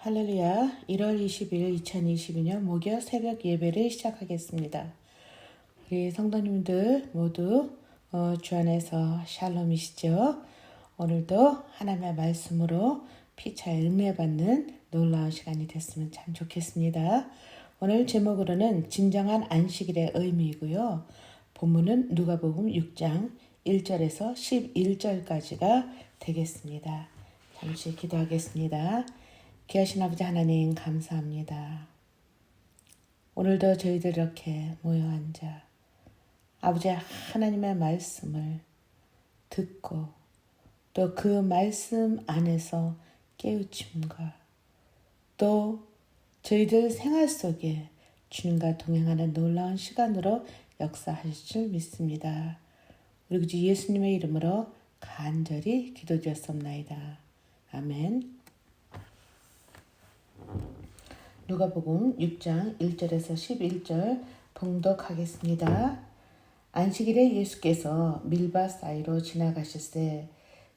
할렐루야. 1월 20일 2022년 목요 새벽 예배를 시작하겠습니다. 우리 성도님들 모두 주 안에서 샬롬이시죠? 오늘도 하나님의 말씀으로 피차 열매받는 놀라운 시간이 됐으면 참 좋겠습니다. 오늘 제목으로는 진정한 안식일의 의미이고요. 본문은 누가복음 6장 1절에서 11절까지가 되겠습니다. 잠시 기도하겠습니다. 귀하신 아버지 하나님 감사합니다. 오늘도 저희들 이렇게 모여 앉아 아버지 하나님의 말씀을 듣고 또 그 말씀 안에서 깨우침과 또 저희들 생활 속에 주님과 동행하는 놀라운 시간으로 역사하실 줄 믿습니다. 우리 구주 예수님의 이름으로 간절히 기도드렸습니다. 아멘. 누가복음 6장 1절에서 11절 봉독하겠습니다. 안식일에 예수께서 밀밭 사이로 지나가실새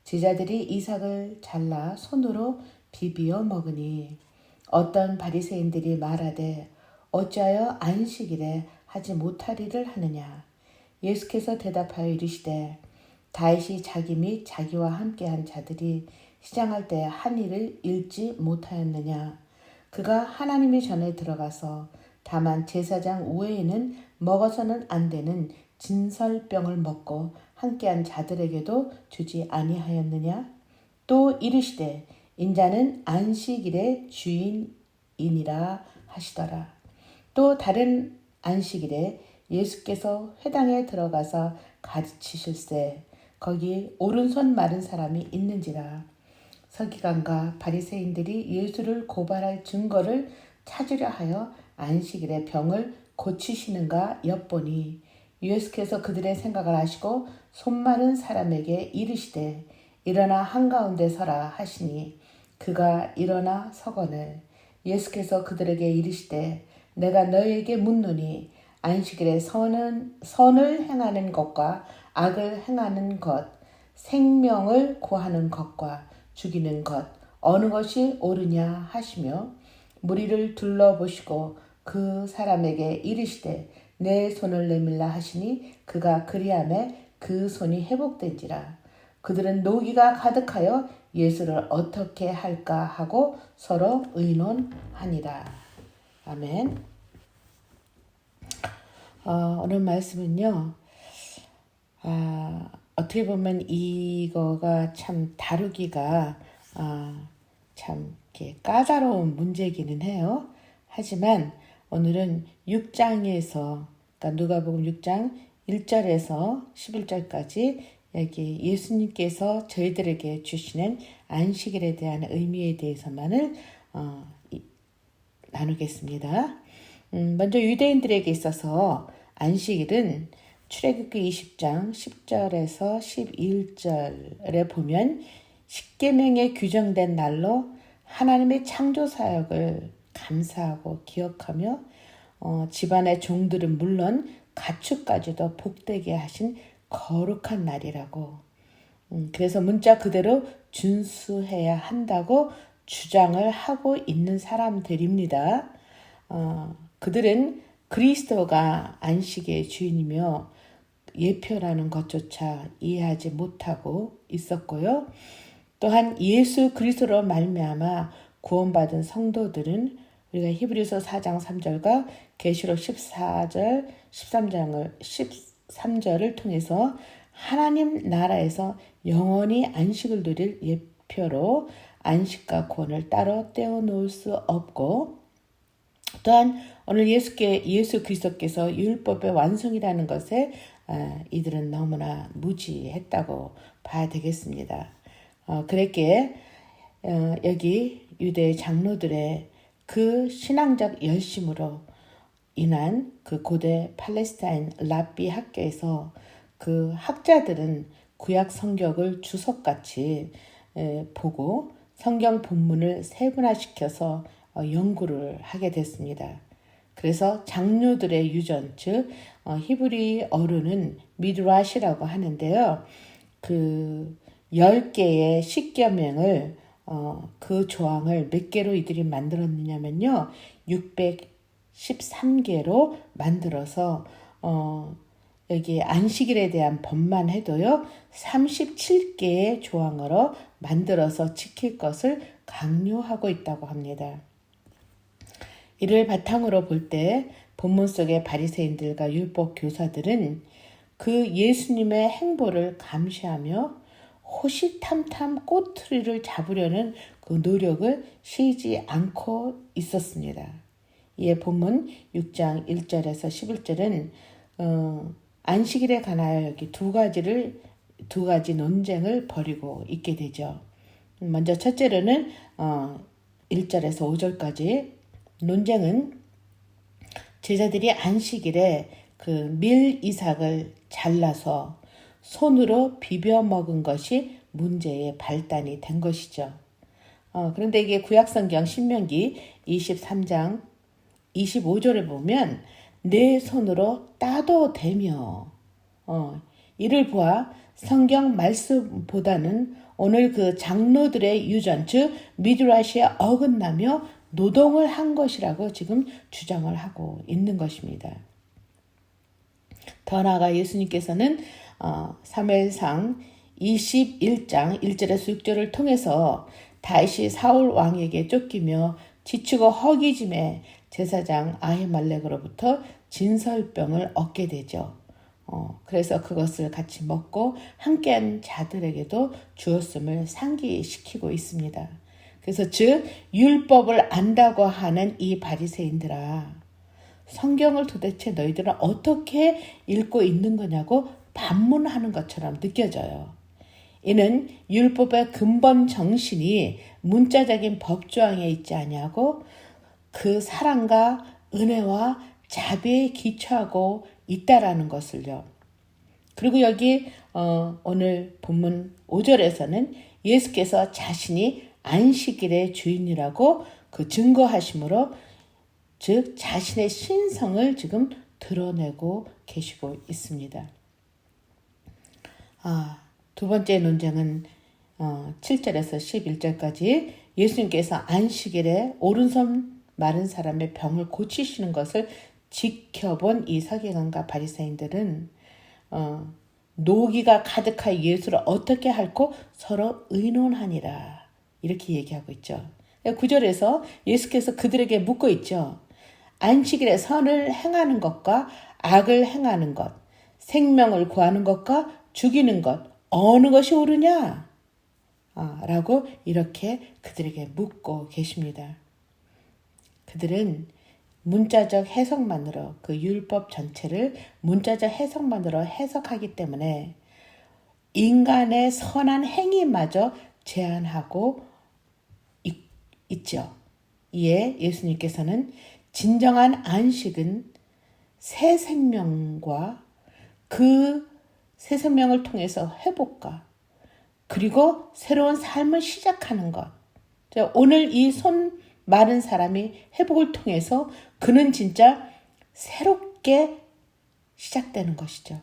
제자들이 이삭을 잘라 손으로 비비어 먹으니 어떤 바리새인들이 말하되 어찌하여 안식일에 하지 못하리를 하느냐. 예수께서 대답하여 이르시되 다윗이 자기 및 자기와 함께한 자들이 시장할 때 한 일을 잃지 못하였느냐. 그가 하나님의 전에 들어가서 다만 제사장 외에는 먹어서는 안 되는 진설병을 먹고 함께한 자들에게도 주지 아니하였느냐. 또 이르시되 인자는 안식일의 주인이니라 하시더라. 또 다른 안식일에 예수께서 회당에 들어가서 가르치실새 거기 오른손 마른 사람이 있는지라. 서기관과 바리새인들이 예수를 고발할 증거를 찾으려 하여 안식일에 병을 고치시는가 엿보니 예수께서 그들의 생각을 아시고 손 마른 사람에게 이르시되 일어나 한가운데 서라 하시니 그가 일어나 서거늘 예수께서 그들에게 이르시되 내가 너희에게 묻노니 안식일에 선을 행하는 것과 악을 행하는 것 생명을 구하는 것과 죽이는 것 어느 것이 옳으냐 하시며 무리를 둘러보시고 그 사람에게 이르시되 내 손을 내밀라 하시니 그가 그리하매 그 손이 회복된지라. 그들은 노기가 가득하여 예수를 어떻게 할까 하고 서로 의논하니라. 아멘. 오늘 말씀은요. 어떻게 보면 이거가 참 다루기가 참 이렇게 까다로운 문제이기는 해요. 하지만 오늘은 6장에서 그러니까 누가복음 6장 1절에서 11절까지 여기 예수님께서 저희들에게 주시는 안식일에 대한 의미에 대해서만을 나누겠습니다. 먼저 유대인들에게 있어서 안식일은 출애굽기 20장 10절에서 11절에 보면 십계명에 규정된 날로 하나님의 창조 사역을 감사하고 기억하며 집안의 종들은 물론 가축까지도 복되게 하신 거룩한 날이라고 그래서 문자 그대로 준수해야 한다고 주장을 하고 있는 사람들입니다. 그들은 그리스도가 안식의 주인이며 예표라는 것조차 이해하지 못하고 있었고요. 또한 예수 그리스도로 말미암아 구원받은 성도들은 우리가 히브리서 4장 3절과 계시록 14절 13절을 통해서 하나님 나라에서 영원히 안식을 누릴 예표로 안식과 구원을 따로 떼어놓을 수 없고 또한 오늘 예수 그리스도께서 율법의 완성이라는 것에 이들은 너무나 무지했다고 봐야 되겠습니다. 그랬기에 여기 유대 장로들의 그 신앙적 열심으로 인한 그 고대 팔레스타인 랍비 학교에서 그 학자들은 구약 성경을 주석같이 보고 성경 본문을 세분화시켜서 연구를 하게 됐습니다. 그래서 장로들의 유전, 즉 히브리어로는 미드라시라고 하는데요. 그 10개의 십계명을 그 조항을 몇 개로 이들이 만들었느냐면요. 613개로 만들어서 여기 안식일에 대한 법만 해도요. 37개의 조항으로 만들어서 지킬 것을 강요하고 있다고 합니다. 이를 바탕으로 볼 때 본문 속의 바리새인들과 율법 교사들은 그 예수님의 행보를 감시하며 호시탐탐 꼬투리를 잡으려는 그 노력을 쉬지 않고 있었습니다. 이에 본문 6장 1절에서 11절은 안식일에 관하여 여기 두 가지 논쟁을 벌이고 있게 되죠. 먼저 첫째로는 1절에서 5절까지 논쟁은 제자들이 안식일에 그 밀 이삭을 잘라서 손으로 비벼 먹은 것이 문제의 발단이 된 것이죠. 그런데 이게 구약성경 신명기 23장 25절에 보면 내 손으로 따도 되며 이를 보아 성경 말씀보다는 오늘 그 장로들의 유전 즉 미드라시에 어긋나며 노동을 한 것이라고 지금 주장을 하고 있는 것입니다. 더 나아가 예수님께서는 사무엘상 21장 1절에서 6절을 통해서 다시 사울 왕에게 쫓기며 지치고 허기짐에 제사장 아히말렉으로부터 진설병을 얻게 되죠. 그래서 그것을 같이 먹고 함께한 자들에게도 주었음을 상기시키고 있습니다. 그래서 즉 율법을 안다고 하는 이 바리새인들아, 성경을 도대체 너희들은 어떻게 읽고 있는 거냐고 반문하는 것처럼 느껴져요. 이는 율법의 근본 정신이 문자적인 법조항에 있지 아니하고 그 사랑과 은혜와 자비에 기초하고 있다라는 것을요. 그리고 여기 오늘 본문 5절에서는 예수께서 자신이 안식일의 주인이라고 그 증거하심으로 즉 자신의 신성을 지금 드러내고 계시고 있습니다. 두 번째 논쟁은 7절에서 11절까지 예수님께서 안식일에 오른손 마른 사람의 병을 고치시는 것을 지켜본 이 서기관과 바리새인들은 노기가 가득한 예수를 어떻게 할고 서로 의논하니라 이렇게 얘기하고 있죠. 9절에서 예수께서 그들에게 묻고 있죠. 안식일에 선을 행하는 것과 악을 행하는 것, 생명을 구하는 것과 죽이는 것 어느 것이 옳으냐? 라고 이렇게 그들에게 묻고 계십니다. 그들은 문자적 해석만으로 그 율법 전체를 문자적 해석만으로 해석하기 때문에 인간의 선한 행위마저 제한하고 있죠. 이에 예수님께서는 진정한 안식은 새 생명과 그 새 생명을 통해서 회복과 그리고 새로운 삶을 시작하는 것. 오늘 이 손 마른 사람이 회복을 통해서 그는 진짜 새롭게 시작되는 것이죠.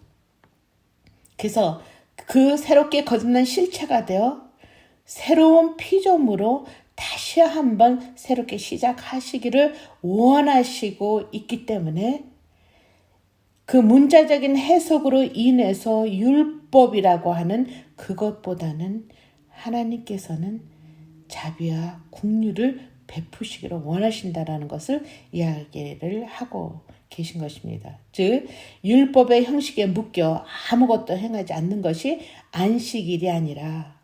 그래서 그 새롭게 거듭난 실체가 되어 새로운 피조물로 다시 한번 새롭게 시작하시기를 원하시고 있기 때문에 그 문자적인 해석으로 인해서 율법이라고 하는 그것보다는 하나님께서는 자비와 긍휼을 베푸시기를 원하신다라는 것을 이야기를 하고 계신 것입니다. 즉 율법의 형식에 묶여 아무것도 행하지 않는 것이 안식일이 아니라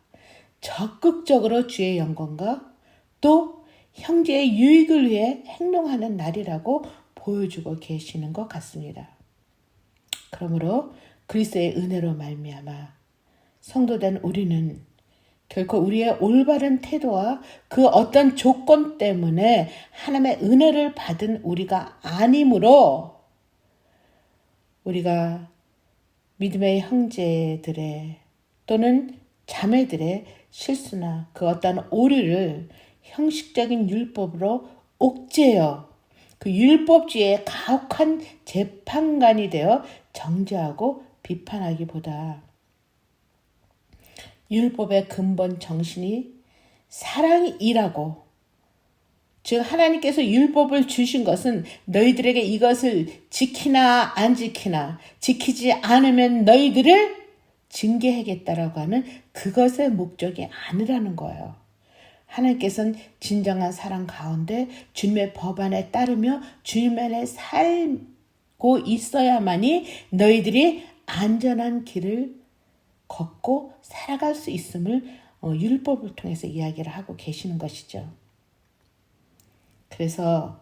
적극적으로 주의 영광과 또 형제의 유익을 위해 행동하는 날이라고 보여주고 계시는 것 같습니다. 그러므로 그리스도의 은혜로 말미암아 성도된 우리는 결코 우리의 올바른 태도와 그 어떤 조건 때문에 하나님의 은혜를 받은 우리가 아니므로 우리가 믿음의 형제들의 또는 자매들의 실수나 그 어떤 오류를 형식적인 율법으로 옥죄어 그 율법주의의 가혹한 재판관이 되어 정죄하고 비판하기보다 율법의 근본 정신이 사랑이라고, 즉 하나님께서 율법을 주신 것은 너희들에게 이것을 지키나 안 지키나, 지키지 않으면 너희들을 징계하겠다라고 하는 그것의 목적이 아니라는 거예요. 하나님께서는 진정한 사랑 가운데 주님의 법안에 따르며 주님 안에 살고 있어야만이 너희들이 안전한 길을 걷고 살아갈 수 있음을 율법을 통해서 이야기를 하고 계시는 것이죠. 그래서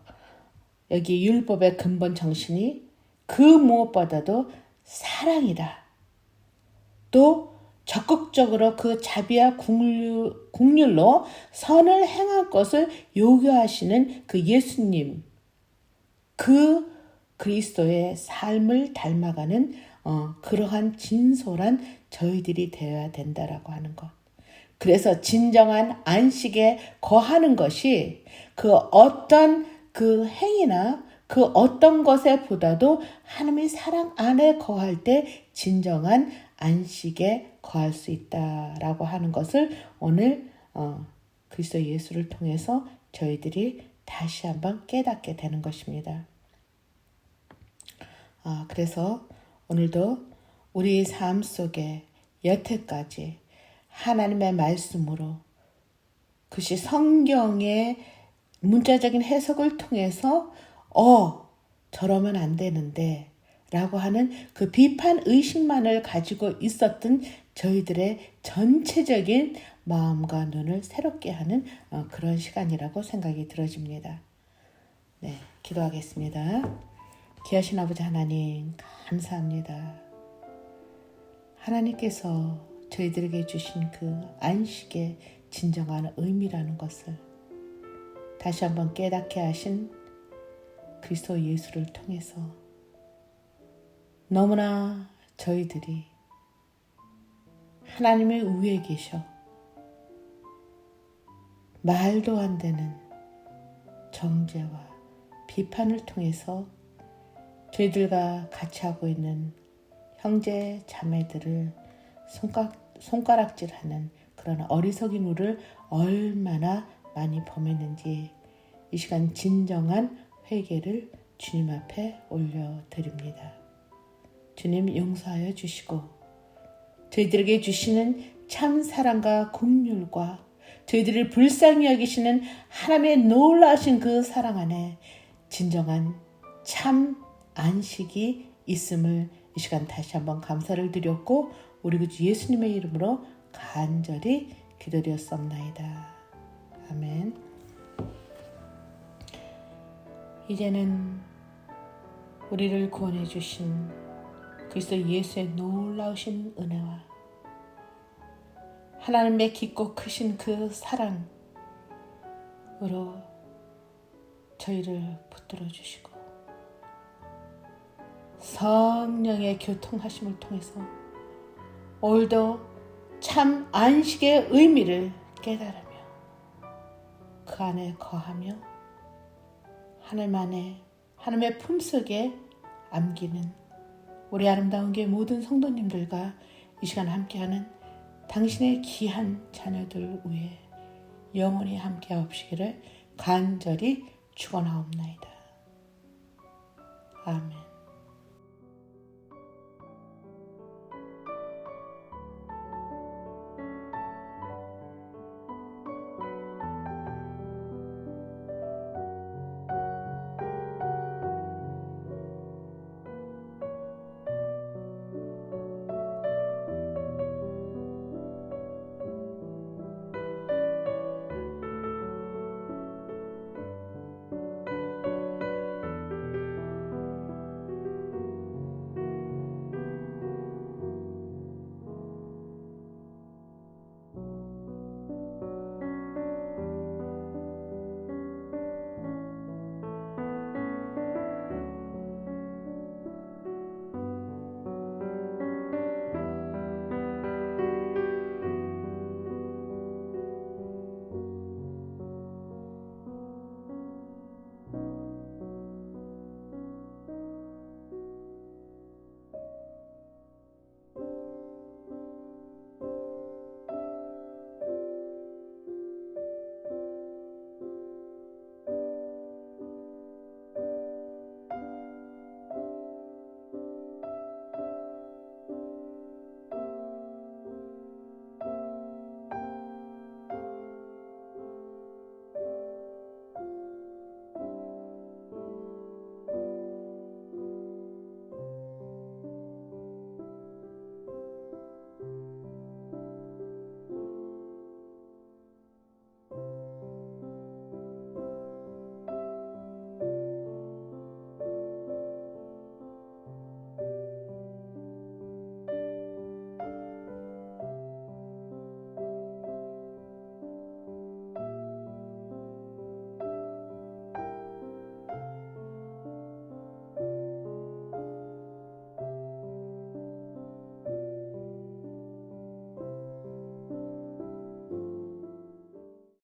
여기 율법의 근본 정신이 그 무엇보다도 사랑이다. 또 적극적으로 그 자비와 국률로 선을 행할 것을 요구하시는 그 예수님, 그 그리스도의 삶을 닮아가는 그러한 진솔한 저희들이 되어야 된다라고 하는 것. 그래서 진정한 안식에 거하는 것이 그 어떤 그 행위나 그 어떤 것에 보다도 하나님의 사랑 안에 거할 때 진정한 안식에 거할 수 있다라고 하는 것을 오늘 그리스도 예수를 통해서 저희들이 다시 한번 깨닫게 되는 것입니다. 그래서 오늘도 우리 삶 속에 여태까지 하나님의 말씀으로, 그것이 성경의 문자적인 해석을 통해서 저러면 안 되는데 라고 하는 그 비판 의식만을 가지고 있었던 저희들의 전체적인 마음과 눈을 새롭게 하는 그런 시간이라고 생각이 들어집니다. 네, 기도하겠습니다. 귀하신 아버지 하나님, 감사합니다. 하나님께서 저희들에게 주신 그 안식의 진정한 의미라는 것을 다시 한번 깨닫게 하신 그리스도 예수를 통해서 너무나 저희들이 하나님의 위에 계셔 말도 안 되는 정죄와 비판을 통해서 저희들과 같이 하고 있는 형제 자매들을 손가락질하는 그런 어리석인 우를 얼마나 많이 범했는지 이 시간 진정한 회개를 주님 앞에 올려드립니다. 주님 용서하여 주시고 저희들에게 주시는 참 사랑과 긍휼과 저희들을 불쌍히 여기시는 하나님의 놀라우신 그 사랑 안에 진정한 참 안식이 있음을 이 시간 다시 한번 감사를 드렸고 우리 구주 예수님의 이름으로 간절히 기도드렸습니다. 아멘. 이제는 우리를 구원해 주신 그리스도 예수의 놀라우신 은혜와 하나님의 깊고 크신 그 사랑으로 저희를 붙들어 주시고 성령의 교통하심을 통해서 오늘도 참 안식의 의미를 깨달으며 그 안에 거하며 하나님 안에 하나님의 품속에 안기는 우리 아름다운 교회 모든 성도님들과 이 시간 함께하는 당신의 귀한 자녀들 위해 영원히 함께 하옵시기를 간절히 축원하옵나이다. 아멘.